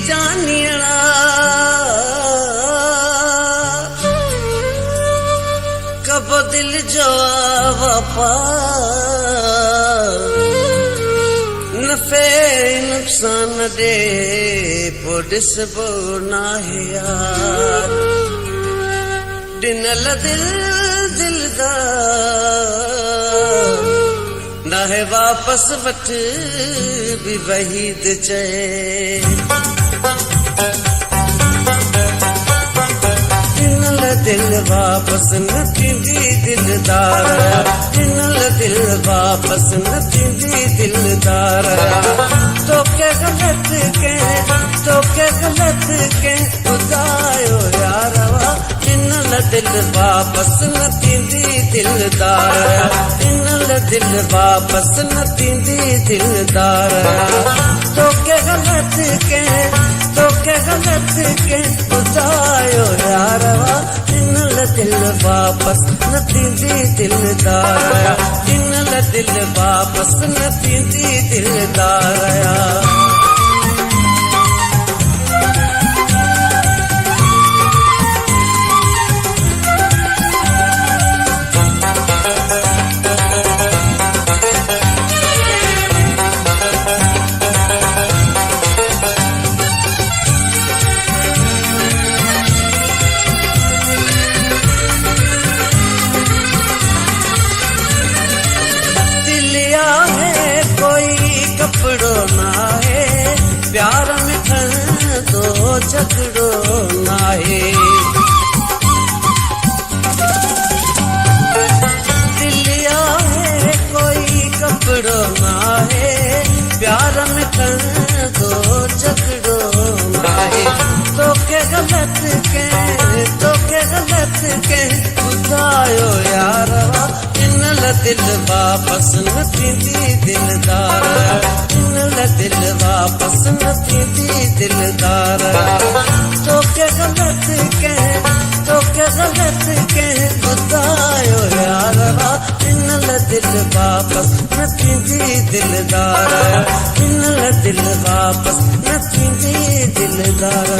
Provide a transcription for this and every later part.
जानियड़ा कबो दिल जो वफा नफे नुकसान दे पोडिस बो नाहियार दिनल दिल दिलदार नाहे वापस वठ भी वहीद चए दिनल दिल वापस न थींदी दिलदार दिनल दिल वापस न थींदी दिलदार तोखे गलत के ॿुधायो यारवा दिनल दिल वापस न थींदी दिलदार दिनल दिल वापस न थींदी दिलदार तोखे गलत के ॿुधायो यारवा दिनल दिल वापस न थींदी दिलदार दिनल दिल वापस न थींदी दिलदार प्यार में तो झगड़ो नाहे दिलिया है कोई कपड़ो नाहे प्यार में तो झगड़ो नाहे तोखे गलत के ॿुधायो यारवा दिनल दिल वापस न थींदी दिलदार दिनल दिल वापस न थींदी दिलदार तोखे गलत के ॿुधायो यारवा दिनल दिल वापस न थींदी दिलदार दिनल दिल वापस न थींदी दिलदार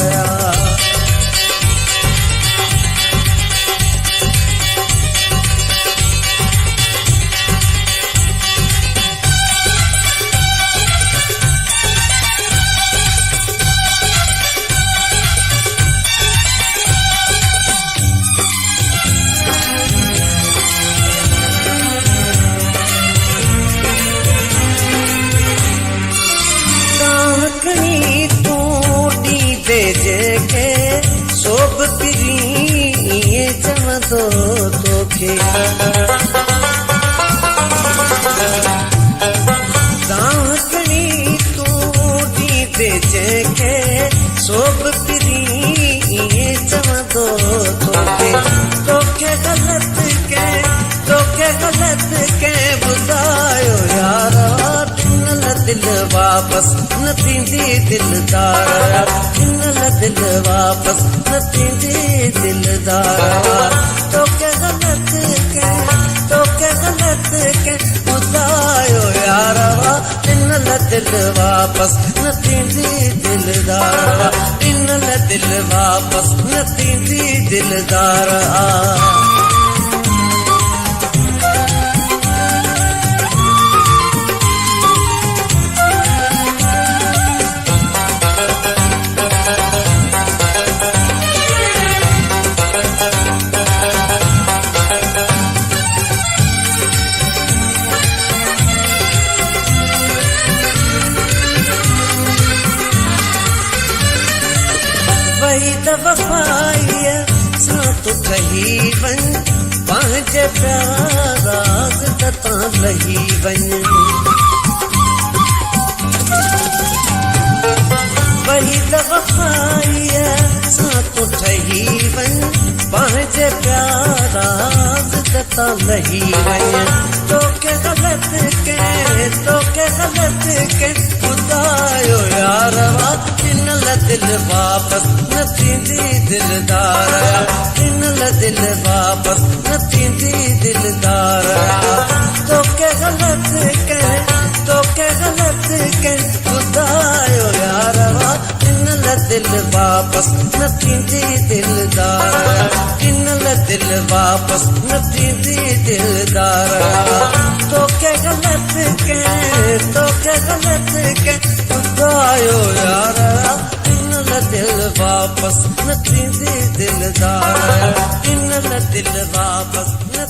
सोब पिरी चवंदो तोखे दाहकड़ी तूं ॾींदे जंहिंखे सोब पिरी चवंदो तोखे तोखे गलत के ॿुधायो यारा दिनल दिल वापस न थींदी दिलदार दिनल दिल वापस न थींदी दिलदार तोखे गलत के ॿुधायो यारवा दिनल दिल वापस न थींदी दिलदार दिनल दिल वापस न थींदी दिलदार वफ़ाईअ सां तूं कही वञ पंहिंजे प्याराज़ तां लही वञ वही वफ़ाईअ सां तूं ठही वञ पंहिंजे प्याराज़ तां लही वञ तोखे गलत के ॿुधायो यारवा दिनल दिल वापस न थींदी दिलदार दिनल दिल वापस न थींदी दिलदार तोखे गलत के ॿुधायो यारवा दिनल दिल वापस न थींदी दिलदार किनल दिल वापस न थींदी दिलदार तोखे गलत के ॿुधायो यार किनल दिल वापस न थींदी दिलदार किनल दिल वापस न